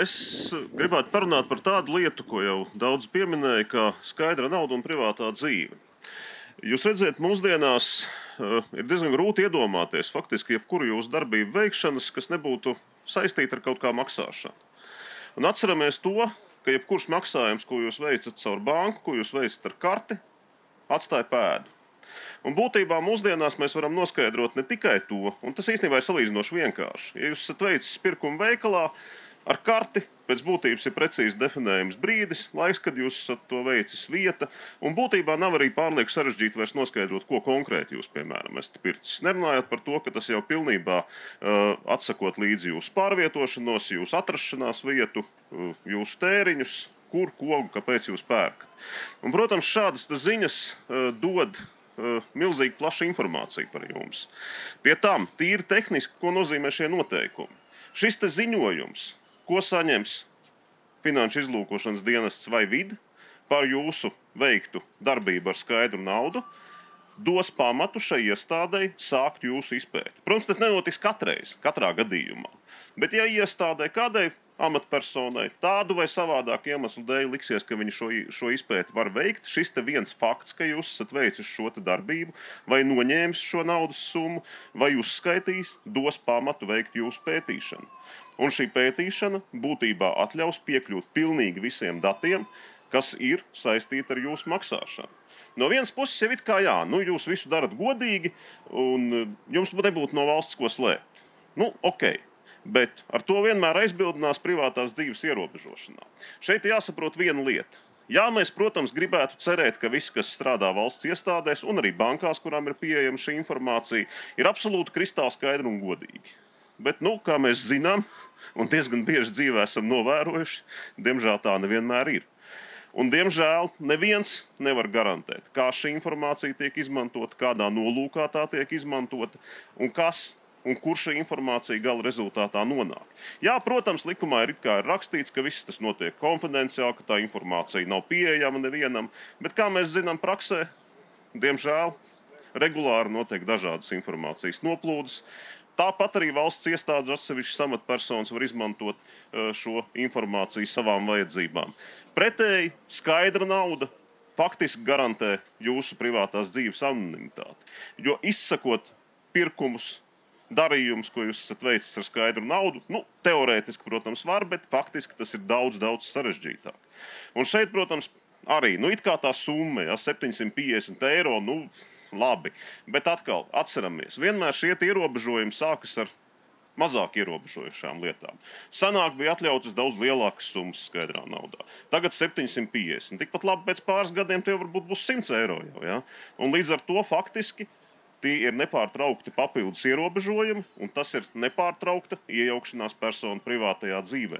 Es gribētu parunāt par tādu lietu, ko jau daudz pieminēja, kā skaidra nauda un privātā dzīve. Jūs redzat, mūsdienās ir diezgan grūti iedomāties faktiski jebkuru jūsu darbību veikšanas, kas nebūtu saistīta ar kaut kā maksāšanu. Un atceramies to, ka jebkurš maksājums, ko jūs veicat caur banku, ko jūs veicat ar karti, atstāja pēdu. Un būtībā mūsdienās mēs varam noskaidrot ne tikai to, un tas īstenībā ir salīdzinoši vienkārši. Ja jūs esat veicis pirkumu veikalā ar karti, pēc būtības ir precīzi definējams brīdis, laiks, kad jūs esat to veicis, vieta, un būtībā nav arī pārlieku sarežģīti vairs noskaidrot, ko konkrēti jūs, piemēram, esat pircis. Nerunājot par to, ka tas jau pilnībā atsakot līdzi jūsu pārvietošanos, jūsu atrašanās vietu, jūsu tēriņus, kur, ko un kāpēc jūs pērkat. Un, protams, šādas ziņas dod milzīgi plaša informācija par jums. Pie tam, tīri tehniski, ko nozīmē šie noteikumi. Šis te ziņojums, ko saņems Finanšu izlūkošanas dienests vai vide par jūsu veiktu darbību ar skaidru naudu, dos pamatu šai iestādei sākt jūsu izpēti. Protams, tas nenotiks katrā gadījumā. Bet ja iestādē kādai amatpersonai tādu vai savādāku iemeslu dēļ liksies, ka viņi šo izpēti var veikt, šis te viens fakts, ka jūs esat veicis šo te darbību, vai noņēmis šo naudas summu, vai uzskaitījis, dos pamatu veikt jūsu pētīšanu. Un šī pētīšana būtībā atļaus piekļūt pilnīgi visiem datiem, kas ir saistīti ar jūsu maksāšanu. No vienas puses jau it kā jā, jūs visu darat godīgi, un jums nebūtu no valsts ko slēpt. Ok. Bet ar to vienmēr aizbildinās privātās dzīves ierobežošanā. Šeit jāsaprot viena lieta. Jā, mēs, protams, gribētu cerēt, ka visi, kas strādā valsts iestādēs un arī bankās, kurām ir pieejama šī informācija, ir absolūti kristāli skaidri un godīgi. Bet, kā mēs zinām, un diezgan bieži dzīvē esam novērojuši, diemžēl tā nevienmēr ir. Un, diemžēl, neviens nevar garantēt, kā šī informācija tiek izmantota, kādā nolūkā tā tiek izmantota un kur šī informācija gala rezultātā nonāk. Jā, protams, likumā ir rakstīts, ka viss tas notiek konfidenciāli, ka tā informācija nav pieejama nevienam, bet kā mēs zinām praksē, diemžēl, regulāri notiek dažādas informācijas noplūdes. Tāpat arī valsts iestādes atsevišķas amatpersonas var izmantot šo informāciju savām vajadzībām. Pretēji skaidra nauda faktiski garantē jūsu privātās dzīves anonimitāti, jo izsakot pirkumus, darījums, ko jūs esat veicis ar skaidru naudu, teorētiski, protams, var, bet faktiski tas ir daudz sarežģītāk. Un šeit, protams, arī, it kā tā summa, 750 eiro, labi, bet atkal atceramies, vienmēr šie ierobežojumi sākas ar mazāk ierobežojušām lietām. Senāk bija atļautas daudz lielākas summas skaidrā naudā. Tagad 750. Tikpat labi pēc pāris gadiem tie varbūt būs 100 eiro jau, ja? Un līdz ar to faktiski tie ir nepārtraukti papildus ierobežojumi, un tas ir nepārtraukta iejaukšanās personu privātajā dzīvē.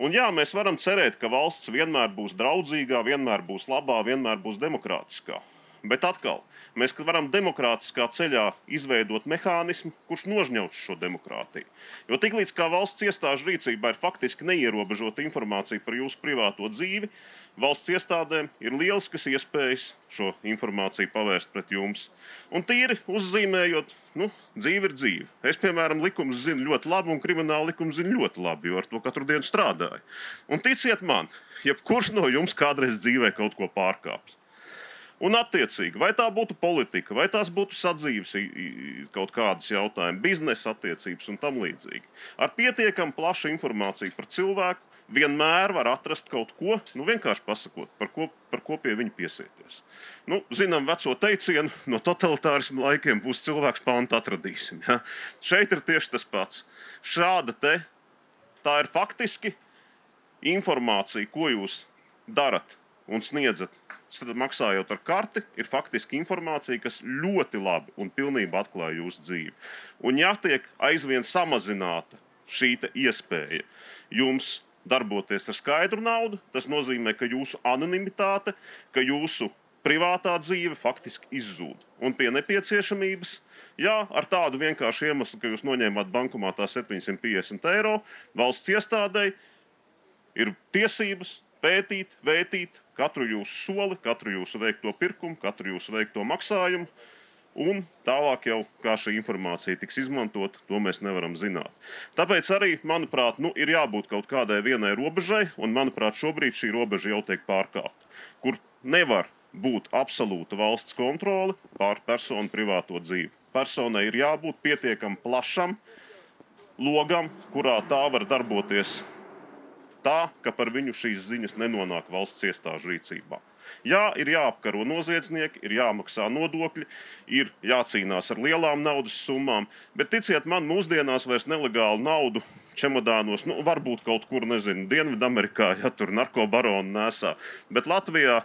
Un jā, mēs varam cerēt, ka valsts vienmēr būs draudzīgā, vienmēr būs labā, vienmēr būs demokrātiskā. Bet atkal, mēs varam demokrātiskā ceļā izveidot mehānismu, kurš nožņauts šo demokrātiju. Jo tiklīdz kā valsts iestāžu rīcībā ir faktiski neierobežota informācija par jūsu privāto dzīvi, valsts iestādēm ir lieliskas iespējas šo informāciju pavērst pret jums. Un tīri uzzīmējot, dzīve ir dzīve. Es, piemēram, likumus zinu ļoti labi un krimināla likumu zinu ļoti labi, jo ar to katru dienu strādāju. Un ticiet man, jebkurš no jums kādreiz dzīvē kaut ko pārkāpj. Un attiecīgi, vai tā būtu politika, vai tās būtu sadzīves kaut kādas jautājumi, biznesa attiecības un tam līdzīgi. Ar pietiekami plašu informāciju par cilvēku vienmēr var atrast kaut ko, vienkārši pasakot, par ko pie viņa piesieties. Zinām veco teicienu, no totalitārisma laikiem būs cilvēks pantu atradīsim. Ja? Šeit ir tieši tas pats. Tā ir faktiski informācija, ko jūs darat un sniedzat, maksājot ar karti, ir faktiski informācija, kas ļoti labi un pilnībā atklāja jūsu dzīvi. Un ja tiek aizvien samazināta šī iespēja jums darboties ar skaidru naudu, tas nozīmē, ka jūsu anonimitāte, ka jūsu privātā dzīve faktiski izzūd. Un pie nepieciešamības, ar tādu vienkāršu iemeslu, ka jūs noņēmāt bankomātā 750 eiro, valsts iestādei ir tiesības pētīt, vētīt katru jūsu soli, katru jūsu veikto pirkumu, katru jūsu veikto maksājumu Un tālāk jau, kā šī informācija tiks izmantot, to mēs nevaram zināt. Tāpēc arī, manuprāt, ir jābūt kaut kādai vienai robežai, un, manuprāt, šobrīd šī robeža jau tiek pārkāpta, kur nevar būt absolūta valsts kontrole pār personu privāto dzīvi. Personai ir jābūt pietiekam plašam logam, kurā tā var darboties tā, ka par viņu šīs ziņas nenonāk valsts iestāžu rīcībā. Jā, ir jāapkaro noziedznieki, ir jāmaksā nodokļi, ir jācīnās ar lielām naudas summām, bet ticiet man, mūsdienās vairs nelegālu naudu čemodānos, varbūt kaut kur, Dienvidamerikā, ja tur narkobaroni nesā, bet Latvijā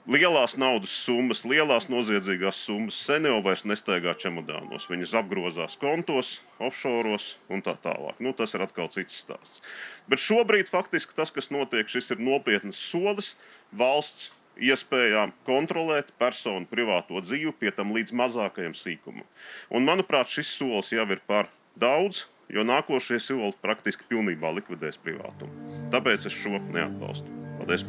lielās naudas summas, lielās noziedzīgās summas sen jau vairs nestaigā čemodānos. Viņas apgrozās kontos, offšoros un tā tālāk. Tas ir atkal cits stāsts. Bet šobrīd faktiski tas, kas notiek, šis ir nopietnas solis valsts iespējām kontrolēt personu privāto dzīvi, pie tam līdz mazākajam sīkumam. Un, manuprāt, šis solis jau ir par daudz, jo nākošie soli praktiski pilnībā likvidēs privātumu. Tāpēc es šo neatbalstu. Paldies!